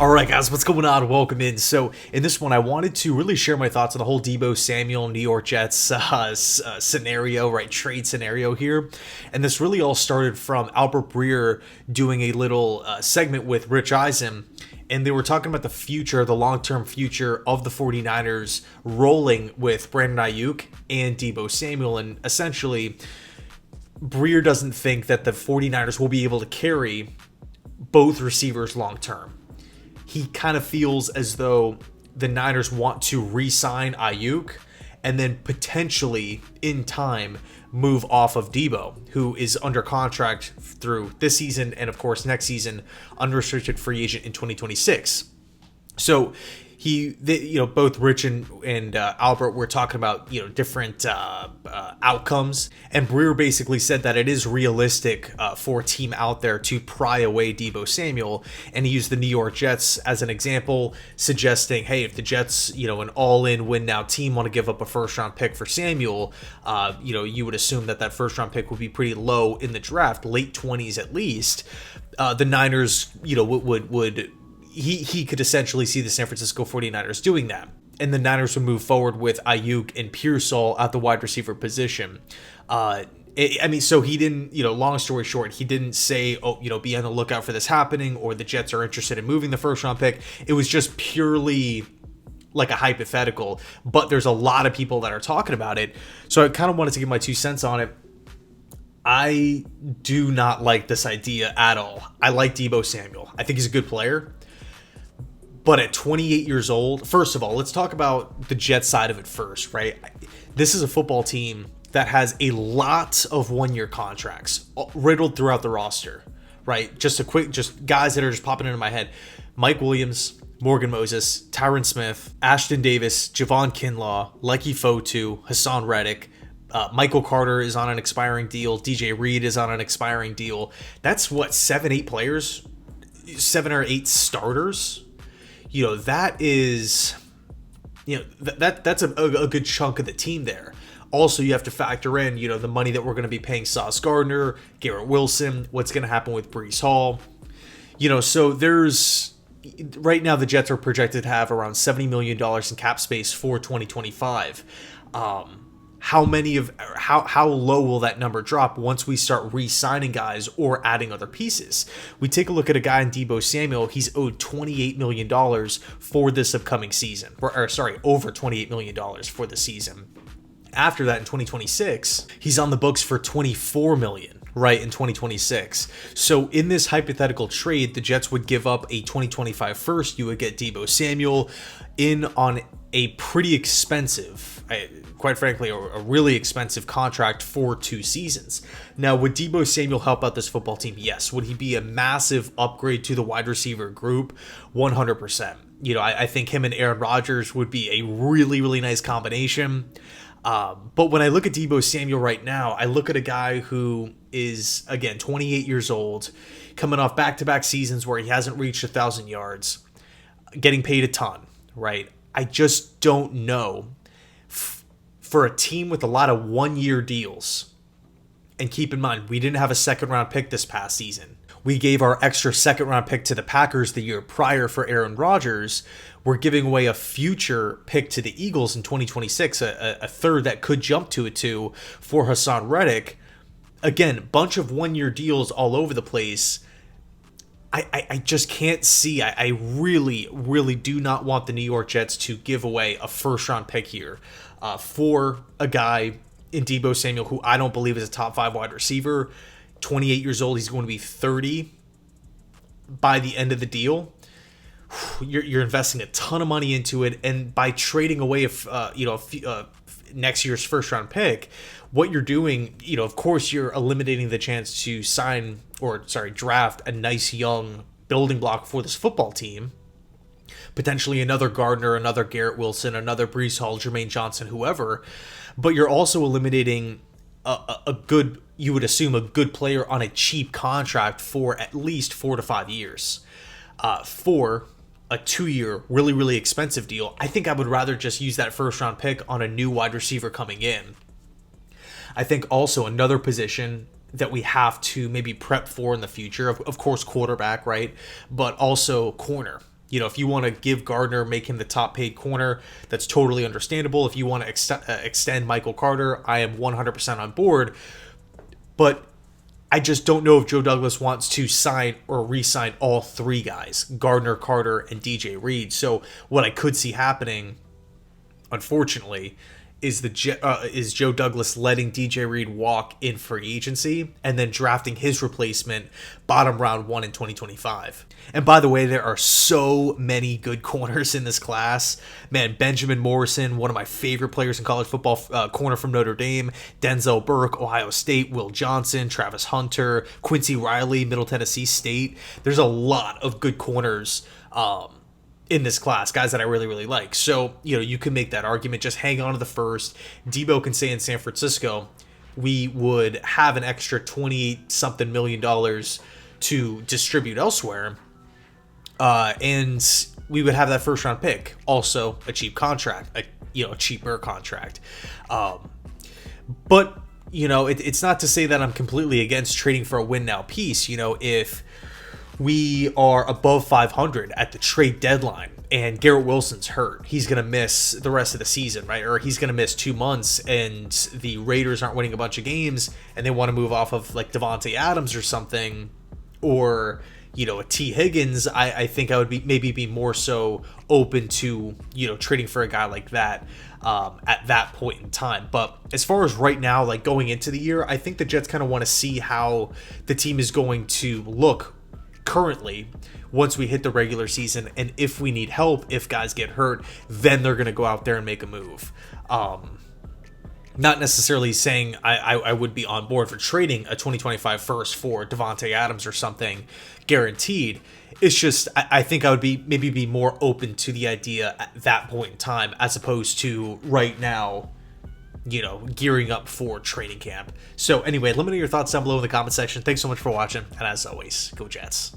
All right, guys, what's going on? Welcome in. So, in this one, I wanted to really share my thoughts on the whole Deebo Samuel New York Jets scenario, right? Trade scenario here. And this really all started from Albert Breer doing a little segment with Rich Eisen. And they were talking about the future, the long-term future of the 49ers rolling with Brandon Ayuk and Deebo Samuel. And essentially, Breer doesn't think that the 49ers will be able to carry both receivers long-term. He kind of feels as though the Niners want to re-sign Ayuk and then potentially, in time, move off of Deebo, who is under contract through this season and, of course, next season, unrestricted free agent in 2026. So both Rich and Albert were talking about, different outcomes. And Breer basically said that it is realistic for a team out there to pry away Deebo Samuel. And he used the New York Jets as an example, suggesting, hey, if the Jets, an all-in win-now team want to give up a first-round pick for Samuel, you would assume that first-round pick would be pretty low in the draft, late 20s at least. The Niners, would he could essentially see the San Francisco 49ers doing that. And the Niners would move forward with Ayuk and Pearsall at the wide receiver position. So he didn't, long story short, he didn't say, be on the lookout for this happening or the Jets are interested in moving the first round pick. It was just purely like a hypothetical, but there's a lot of people that are talking about it. So I kind of wanted to give my 2 cents on it. I do not like this idea at all. I like Deebo Samuel. I think he's a good player. But at 28 years old, first of all, let's talk about the Jets side of it first, right? This is a football team that has a lot of one-year contracts riddled throughout the roster, right? Just guys that are just popping into my head. Mike Williams, Morgan Moses, Tyron Smith, Ashton Davis, Javon Kinlaw, Lekki Fotu, Hassan Reddick, Michael Carter is on an expiring deal. DJ Reed is on an expiring deal. That's what, 7 or 8 starters? That is, that's a good chunk of the team there. Also, you have to factor in, the money that we're going to be paying Sauce Gardner, Garrett Wilson, what's going to happen with Breece Hall. So there's, right now the Jets are projected to have around $70 million in cap space for 2025. How low will that number drop once we start re-signing guys or adding other pieces? We take a look at a guy in Deebo Samuel. He's owed $28 million for this upcoming season. Over $28 million for the season. After that, in 2026, he's on the books for $24 million. Right, in 2026. So in this hypothetical trade, the Jets would give up a 2025 first. You would get Deebo Samuel in on a pretty expensive, quite frankly, a really expensive contract for 2 seasons. Now, would Deebo Samuel help out this football team? Yes. Would he be a massive upgrade to the wide receiver group? 100%. I think him and Aaron Rodgers would be a really, really nice combination. But when I look at Deebo Samuel right now, I look at a guy who is, again, 28 years old, coming off back-to-back seasons where he hasn't reached 1,000 yards, getting paid a ton, right? I just don't know. For a team with a lot of one-year deals, and keep in mind, we didn't have a second-round pick this past season. We gave our extra second-round pick to the Packers the year prior for Aaron Rodgers. We're giving away a future pick to the Eagles in 2026, a third that could jump to a 2 for Hassan Reddick. Again, bunch of one-year deals all over the place. I just can't see. I really, really do not want the New York Jets to give away a first-round pick here for a guy in Deebo Samuel who I don't believe is a top 5 wide receiver. 28 years old, he's going to be 30 by the end of the deal. You're investing a ton of money into it, and by trading away next year's first round pick, what you're doing, of course, you're eliminating the chance to draft a nice young building block for this football team. Potentially another Gardner, another Garrett Wilson, another Breece Hall, Jermaine Johnson, whoever. But you're also eliminating a good, you would assume, a good player on a cheap contract for at least 4 to 5 years. For a 2-year, really, really expensive deal, I think I would rather just use that first round pick on a new wide receiver coming in. I think also another position that we have to maybe prep for in the future, of course, quarterback, right? But also corner. if you want to give Gardner, make him the top paid corner, that's totally understandable. If you want to extend Michael Carter, I am 100% on board. But I just don't know if Joe Douglas wants to sign or re-sign all three guys, Gardner, Carter, and DJ Reed. So what I could see happening, unfortunately, is Joe Douglas letting DJ Reed walk in free agency and then drafting his replacement bottom round 1 in 2025. And by the way, there are so many good corners in this class. Man, Benjamin Morrison, one of my favorite players in college football, corner from Notre Dame, Denzel Burke, Ohio State, Will Johnson, Travis Hunter, Quincy Riley, Middle Tennessee State. There's a lot of good corners in this class, guys that I really, really like. So, you can make that argument. Just hang on to the first. Deebo can stay in San Francisco. We would have an extra 20-something million dollars to distribute elsewhere. And we would have that first round pick. Also a cheap contract, a cheaper contract. But, it's not to say that I'm completely against trading for a win now piece. If we are above 500 at the trade deadline and Garrett Wilson's hurt, he's going to miss the rest of the season, right? Or he's going to miss 2 months, and the Raiders aren't winning a bunch of games and they want to move off of like Devontae Adams or something, or a T. Higgins. I think I would be more so open to trading for a guy like that at that point in time. But as far as right now, like going into the year, I think the Jets kind of want to see how the team is going to look currently once we hit the regular season, and if we need help, if guys get hurt, then they're going to go out there and make a move. Not necessarily saying I would be on board for trading a 2025 first for Devontae Adams or something guaranteed. It's just I think I would be more open to the idea at that point in time as opposed to right now, gearing up for training camp. So anyway, let me know your thoughts down below in the comment section. Thanks so much for watching, and as always, go Jets.